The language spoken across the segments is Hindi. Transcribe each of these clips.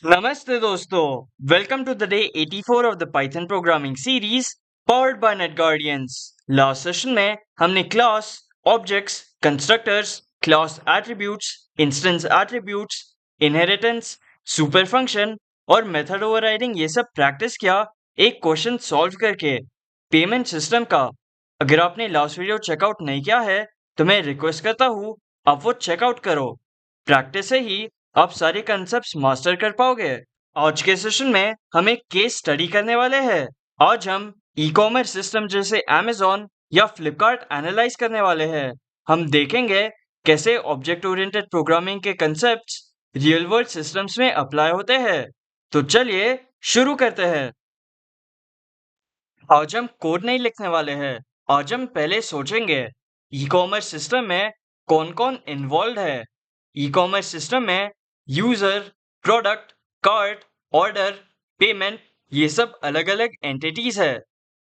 Namaste दोस्तों, welcome to the day 84 of the Python programming series powered by NetGuardians. Last session में हमने class, objects, constructors, class attributes, instance attributes, inheritance, super function और method overriding ये सब प्रैक्टिस किया एक क्वेश्चन सॉल्व करके पेमेंट सिस्टम का। अगर आपने लास्ट वीडियो चेकआउट नहीं किया है तो मैं रिक्वेस्ट करता हूँ आप वो चेकआउट करो। प्रैक्टिस से ही आप सारे कंसेप्ट्स मास्टर कर पाओगे। आज के सेशन में हम एक केस स्टडी करने वाले हैं। आज हम ई कॉमर्स सिस्टम जैसे Amazon या फ्लिपकार्ट एनालाइज करने वाले हैं। हम देखेंगे कैसे ऑब्जेक्ट ओरिएंटेड प्रोग्रामिंग के कंसेप्ट्स रियल वर्ल्ड सिस्टम्स में अप्लाई होते हैं। तो चलिए शुरू करते हैं। आज हम कोड नहीं लिखने वाले हैं। आज हम पहले सोचेंगे ई कॉमर्स सिस्टम में कौन कौन इन्वॉल्व है। ई कॉमर्स सिस्टम में user, product, cart, order, payment ये सब अलग अलग एंटिटीज है।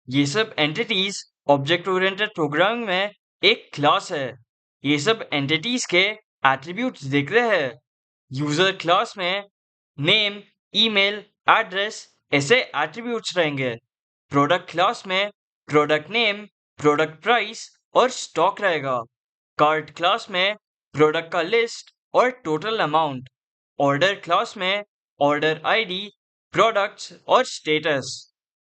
ये सब एंटिटीज ऑब्जेक्ट ओरिएंटेड प्रोग्रामिंग में एक क्लास है। ये सब एंटिटीज के एट्रीब्यूट्स देखते हैं। यूजर क्लास में नेम, ईमेल, एड्रेस ऐसे एट्रीब्यूट्स रहेंगे। प्रोडक्ट क्लास में प्रोडक्ट नेम, प्रोडक्ट प्राइस और स्टॉक रहेगा। कार्ट क्लास में प्रोडक्ट का लिस्ट और टोटल अमाउंट। ऑर्डर क्लास में ऑर्डर आईडी, प्रोडक्ट्स और स्टेटस।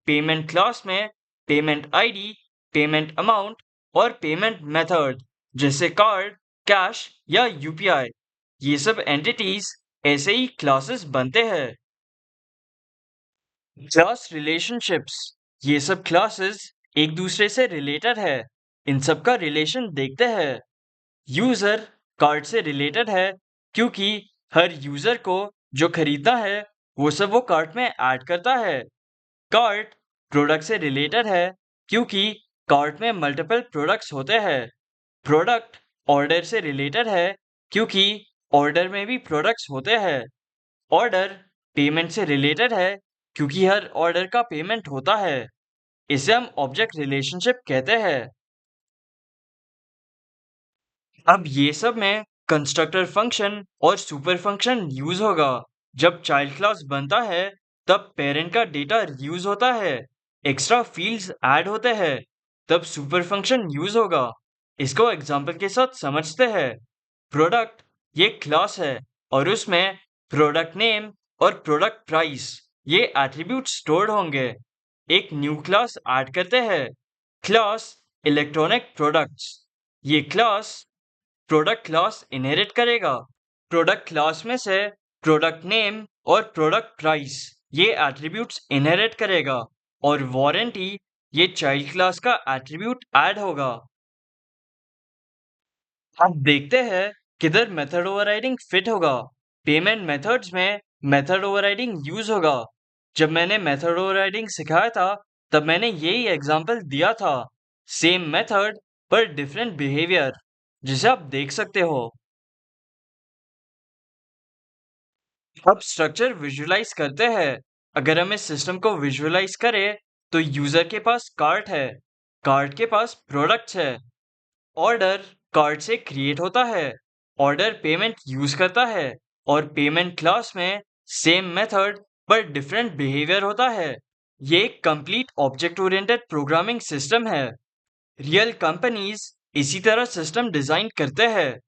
पेमेंट क्लास में पेमेंट आईडी, पेमेंट अमाउंट और पेमेंट मेथड जैसे कार्ड, कैश या यूपीआई। ये सब एंटिटीज ऐसे ही क्लासेस बनते हैं। क्लास रिलेशनशिप्स ये सब क्लासेस एक दूसरे से रिलेटेड है। इन सब का रिलेशन देखते हैं। यूजर कार्ड से रिलेटेड है क्योंकि हर यूजर को जो खरीदता है वो सब वो कार्ट में ऐड करता है। कार्ट प्रोडक्ट से रिलेटेड है क्योंकि कार्ट में मल्टीपल प्रोडक्ट्स होते हैं। प्रोडक्ट ऑर्डर से रिलेटेड है क्योंकि ऑर्डर में भी प्रोडक्ट्स होते हैं। ऑर्डर पेमेंट से रिलेटेड है क्योंकि हर ऑर्डर का पेमेंट होता है। इसे हम ऑब्जेक्ट रिलेशनशिप कहते हैं। अब ये सब में कंस्ट्रक्टर फंक्शन और सुपर फंक्शन यूज होगा। जब चाइल्ड क्लास बनता है तब पेरेंट का डेटा यूज होता है, एक्स्ट्रा फील्ड्स ऐड होते हैं, तब सुपर फंक्शन यूज होगा। इसको एग्जांपल के साथ समझते हैं। प्रोडक्ट ये क्लास है और उसमें प्रोडक्ट नेम और प्रोडक्ट प्राइस ये एट्रीब्यूट स्टोर्ड होंगे। एक न्यू क्लास ऐड करते हैं, क्लास इलेक्ट्रॉनिक प्रोडक्ट्स। ये क्लास प्रोडक्ट क्लास इनहेरिट करेगा। प्रोडक्ट क्लास में से प्रोडक्ट नेम और प्रोडक्ट प्राइस ये एट्रीब्यूट्स इनहेरिट करेगा और वारंटी ये चाइल्ड क्लास का एट्रीब्यूट ऐड होगा। अब देखते हैं किधर मेथड ओवरराइडिंग फिट होगा। पेमेंट मेथड्स में मेथड ओवरराइडिंग यूज होगा। जब मैंने मेथड ओवरराइडिंग सिखाया था तब मैंने यही एग्जांपल दिया था। सेम मेथड पर डिफरेंट बिहेवियर, जिसे आप देख सकते हो। अब स्ट्रक्चर विजुलाइज करते हैं। अगर हम इस सिस्टम को विजुलाइज करें तो यूजर के पास कार्ट है, कार्ट के पास प्रोडक्ट्स है। ऑर्डर कार्ट से क्रिएट होता है, ऑर्डर पेमेंट यूज करता है और पेमेंट क्लास में सेम मेथड पर डिफरेंट बिहेवियर होता है। ये एक complete object oriented programming system है। रियल कंपनीज इसी तरह सिस्टम डिजाइन करते हैं।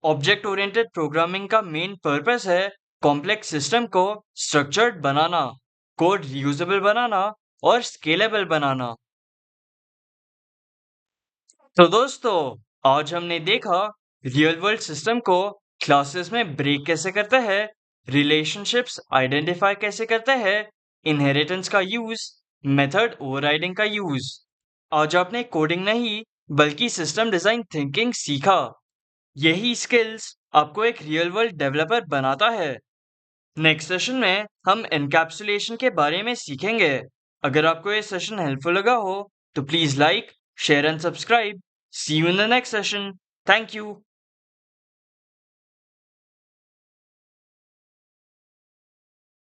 ऑब्जेक्ट ओरिएंटेड प्रोग्रामिंग का मेन पर्पस है कॉम्प्लेक्स सिस्टम को स्ट्रक्चर्ड बनाना, कोड रीयूजेबल बनाना और स्केलेबल बनाना। तो दोस्तों, आज हमने देखा रियल वर्ल्ड सिस्टम को क्लासेस में ब्रेक कैसे करते हैं, रिलेशनशिप्स आइडेंटिफाई कैसे करते हैं, इनहेरिटेंस का यूज, मेथड ओवरराइडिंग का यूज। आज आपने कोडिंग नहीं बल्कि सिस्टम डिजाइन थिंकिंग सीखा। यही स्किल्स आपको एक रियल वर्ल्ड डेवलपर बनाता है। नेक्स्ट सेशन में हम एनकैप्सुलेशन के बारे में सीखेंगे। अगर आपको ये सेशन हेल्पफुल लगा हो तो please like, share and subscribe. See you in the next session. Thank you.